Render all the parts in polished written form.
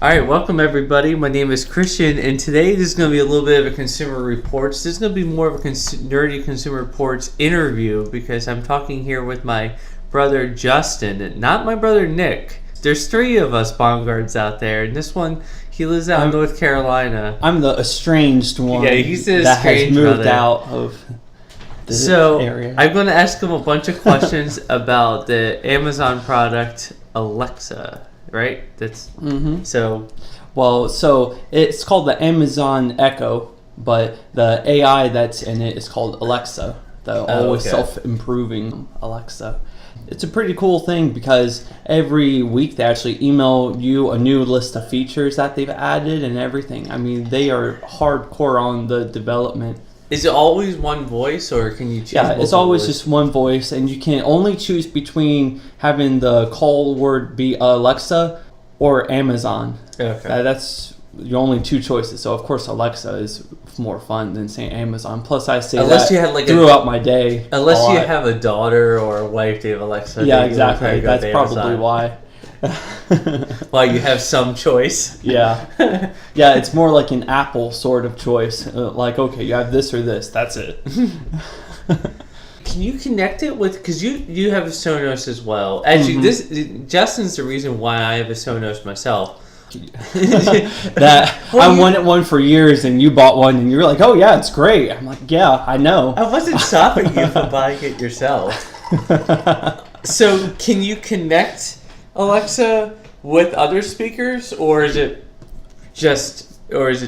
All right, welcome everybody. My name is Christian, and today this is going to be a little bit of a Consumer Reports. This is going to be more of a nerdy Consumer Reports interview because I'm talking here with my brother Justin, not my brother Nick. There's three of us Baumgarts out there, and this one, he lives out in North Carolina. I'm the estranged one. Yeah, he's the that estranged has moved brother. Out of this area. I'm going to ask him a bunch of questions about the Amazon product Alexa. Right? That's so. Well, so it's called the Amazon Echo, but the AI that's in it is called Alexa, the always self-improving Alexa. It's a pretty cool thing because every week they actually email you a new list of features that they've added and everything. I mean, they are hardcore on the development. Is it always one voice, or can you choose? Yeah, it's always voices? just one voice, and you can only choose between having the call word be Alexa or Amazon. Okay. That's your only two choices. So, of course, Alexa is more fun than saying Amazon. Plus, I say unless that you had like throughout my day. Unless you have a daughter or a wife, they have Alexa. Yeah, exactly. That's probably why. Well, you have some choice. Yeah. Yeah, it's more like an Apple sort of choice. Like, okay, you have this or this. That's it. Can you connect it with, because you have a Sonos as well. Actually, Justin's the reason why I have a Sonos myself. I wanted one for years, and you bought one, and you were like, "Oh yeah, it's great." I'm like, "Yeah, I know." I wasn't stopping you from buying it yourself. So, can you connect Alexa with other speakers, or is it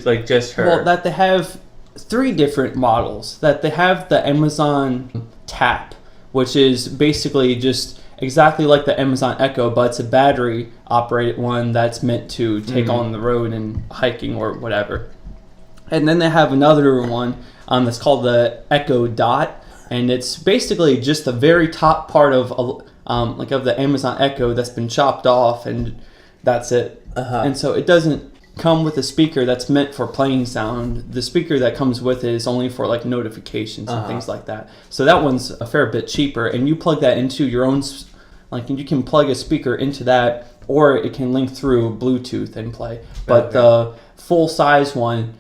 like just her? Well, that they have three different models. That they have the Amazon Tap, which is basically just exactly like the Amazon Echo, but it's a battery operated one that's meant to take on the road and hiking or whatever. And then they have another one that's called the Echo Dot, and it's basically just the very top part of of the Amazon Echo that's been chopped off, and that's it. And so it doesn't come with a speaker that's meant for playing sound. The speaker that comes with it is only for like notifications and things like that. So that one's a fair bit cheaper, and you plug that into your own, you can plug a speaker into that, or it can link through Bluetooth and play. But the full size one,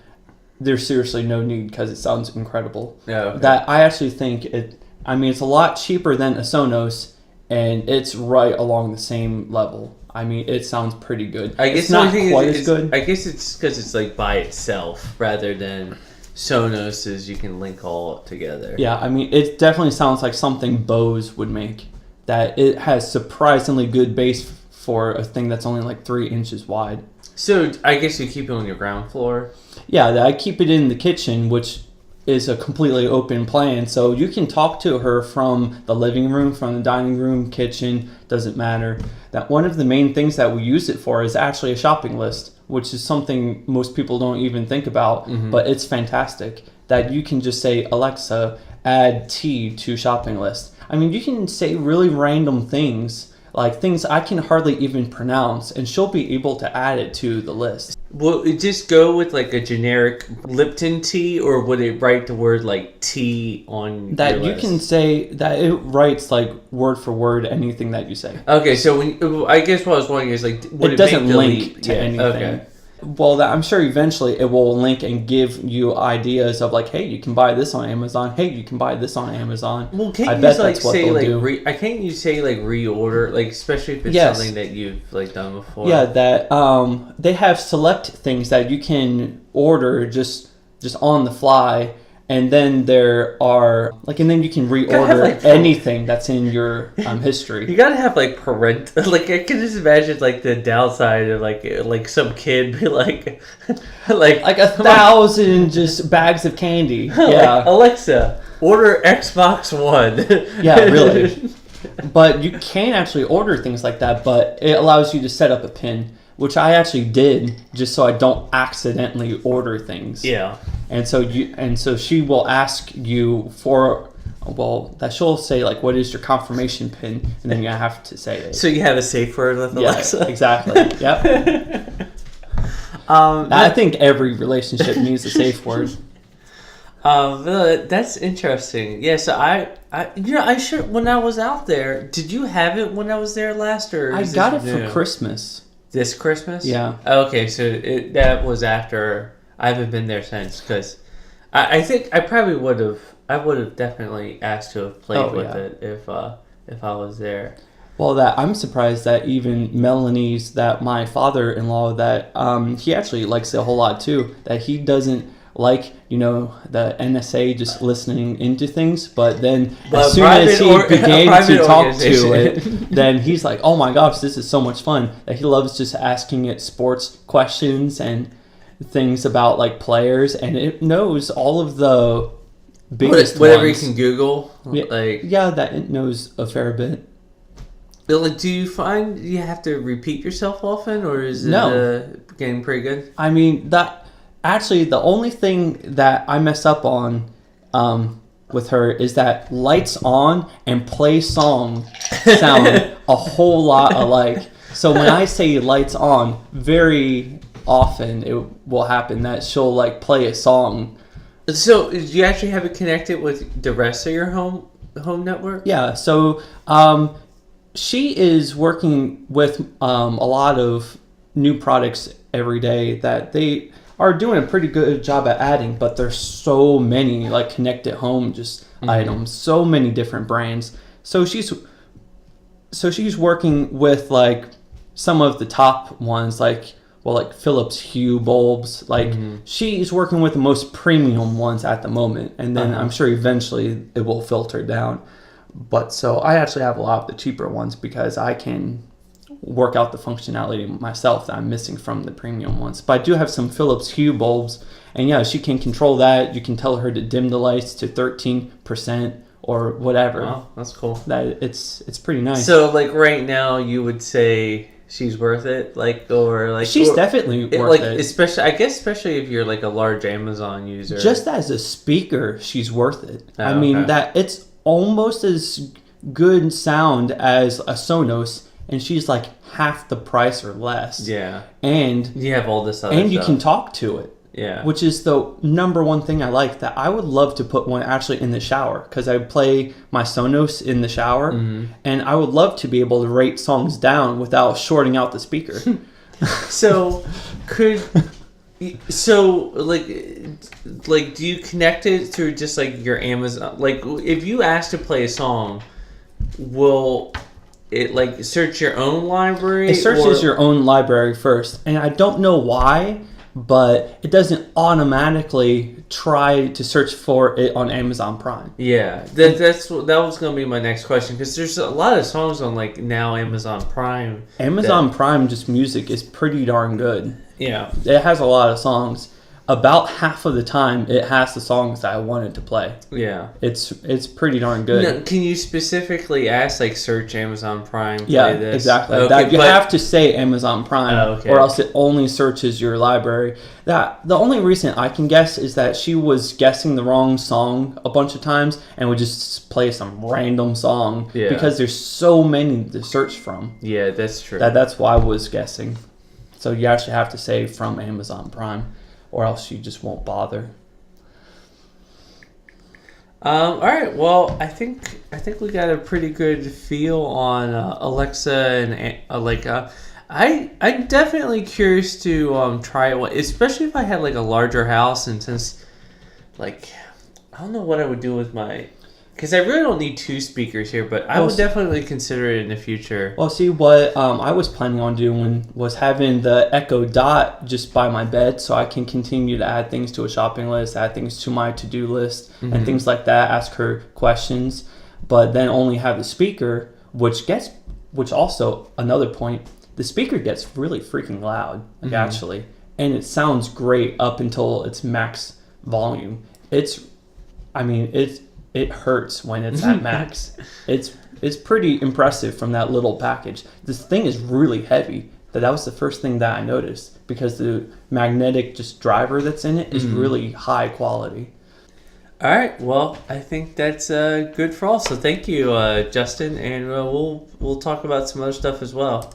there's seriously no need because it sounds incredible. That I actually think it's a lot cheaper than a Sonos, and it's right along the same level. I mean, it sounds pretty good. I guess it's not quite as good. I guess it's because it's like by itself rather than Sonos's. You can link all together. Yeah, I mean, it definitely sounds like something Bose would make. That it has surprisingly good bass for a thing that's only like 3 inches wide. So I guess you keep it on your ground floor. Yeah, I keep it in the kitchen, which is a completely open plan, so you can talk to her from the living room, from the dining room, kitchen, doesn't matter. That one of the main things that we use it for is actually a shopping list, which is something most people don't even think about, but it's fantastic. That you can just say, Alexa, add tea to shopping list. I mean, you can say really random things, like things I can hardly even pronounce, and she'll be able to add it to the list. Will it just go with like a generic Lipton tea, or would it write the word like tea on that your you list? Can say that it writes like word for word anything that you say. Okay, so I guess what I was wondering is like, would it doesn't make the link leap? to anything. Okay. Well, I'm sure eventually it will link and give you ideas of like, hey, you can buy this on Amazon. Hey, you can buy this on Amazon. Well, can't I you bet just like that's what say they'll like do. can't you say like reorder, like especially if it's something that you've like done before? Yeah, that they have select things that you can order just on the fly. And then there are and then you can reorder anything that's in your history. You gotta have like like I can just imagine like the downside of like some kid be like 1,000 just bags of candy. Yeah, like, Alexa, order Xbox One. Yeah, really. But you can actually order things like that, but it allows you to set up a PIN, which I actually did just so I don't accidentally order things. Yeah. And so she will ask you for, that she'll say like, what is your confirmation PIN? And then you have to say it. So you have a safe word with Alexa? Yeah, exactly. Yep. I think every relationship needs a safe word. That's interesting. Yeah, so I should, when I was out there, did you have it when I was there last, or I got it for Christmas. This Christmas? Yeah. Okay, so that was after. I haven't been there since because I think I probably would have. I would have definitely asked to have played with it if I was there. Well, that I'm surprised that even Melanie's, that my father-in-law, that he actually likes it a whole lot too. That he doesn't like, the NSA just listening into things, but then as soon as he began to talk to it, then he's like, oh my gosh, this is so much fun. That he loves just asking it sports questions and things about like players, and it knows all of the biggest whatever ones. you can Google. Yeah, that it knows a fair bit. Do you find you have to repeat yourself often, or is it getting pretty good? I mean, actually, the only thing that I mess up on with her is that lights on and play song sound a whole lot alike. So when I say lights on, very often it will happen that she'll like play a song. So do you actually have it connected with the rest of your home network? Yeah, so she is working with a lot of new products every day that they are doing a pretty good job at adding, but there's so many like connected home items, so many different brands. So she's working with like some of the top ones, like Philips Hue bulbs. Like she's working with the most premium ones at the moment, and then I'm sure eventually it will filter down. But so I actually have a lot of the cheaper ones because I can work out the functionality myself that I'm missing from the premium ones. But I do have some Philips Hue bulbs, and yeah, she can control that. You can tell her to dim the lights to 13% or whatever. Wow, that's cool. That it's pretty nice. So like right now, you would say she's worth it, she's definitely worth it. Especially if you're like a large Amazon user. Just as a speaker, she's worth it. Oh, I mean that it's almost as good sound as a Sonos, and she's like half the price or less. Yeah. And you have all this other and you stuff. can talk to it. Yeah. Which is the number one thing I like. That I would love to put one actually in the shower, because I play my Sonos in the shower, and I would love to be able to rate songs down without shorting out the speaker. So do you connect it through just like your Amazon? Like if you ask to play a song, will it like search your own library? It searches your own library first, and I don't know why, but it doesn't automatically try to search for it on Amazon Prime. Yeah, that was going to be my next question, because there's a lot of songs on like now Amazon Prime. Prime just music is pretty darn good. Yeah, it has a lot of songs. About half of the time, it has the songs that I wanted to play. Yeah, it's pretty darn good. No, can you specifically ask like search Amazon Prime? Yeah, this? exactly. Okay, you have to say Amazon Prime, or else it only searches your library. That the only reason I can guess is that she was guessing the wrong song a bunch of times and would just play some random song because there's so many to search from. Yeah, that's true. That's why I was guessing. So you actually have to say from Amazon Prime, or else you just won't bother. All right. Well, I think we got a pretty good feel on Alexa and I'm definitely curious to try it, especially if I had like a larger house, and since like I don't know what I would do with because I really don't need two speakers here, but I would definitely consider it in the future. Well, see, what I was planning on doing was having the Echo Dot just by my bed, so I can continue to add things to a shopping list, add things to my to-do list, and things like that, ask her questions, but then only have the speaker, which also, another point, the speaker gets really freaking loud, actually, and it sounds great up until its max volume. It hurts when it's at max. It's pretty impressive from that little package. This thing is really heavy. That was the first thing that I noticed, because the magnetic driver that's in it is really high quality. All right. Well, I think that's good for all. So thank you, Justin, and we'll talk about some other stuff as well.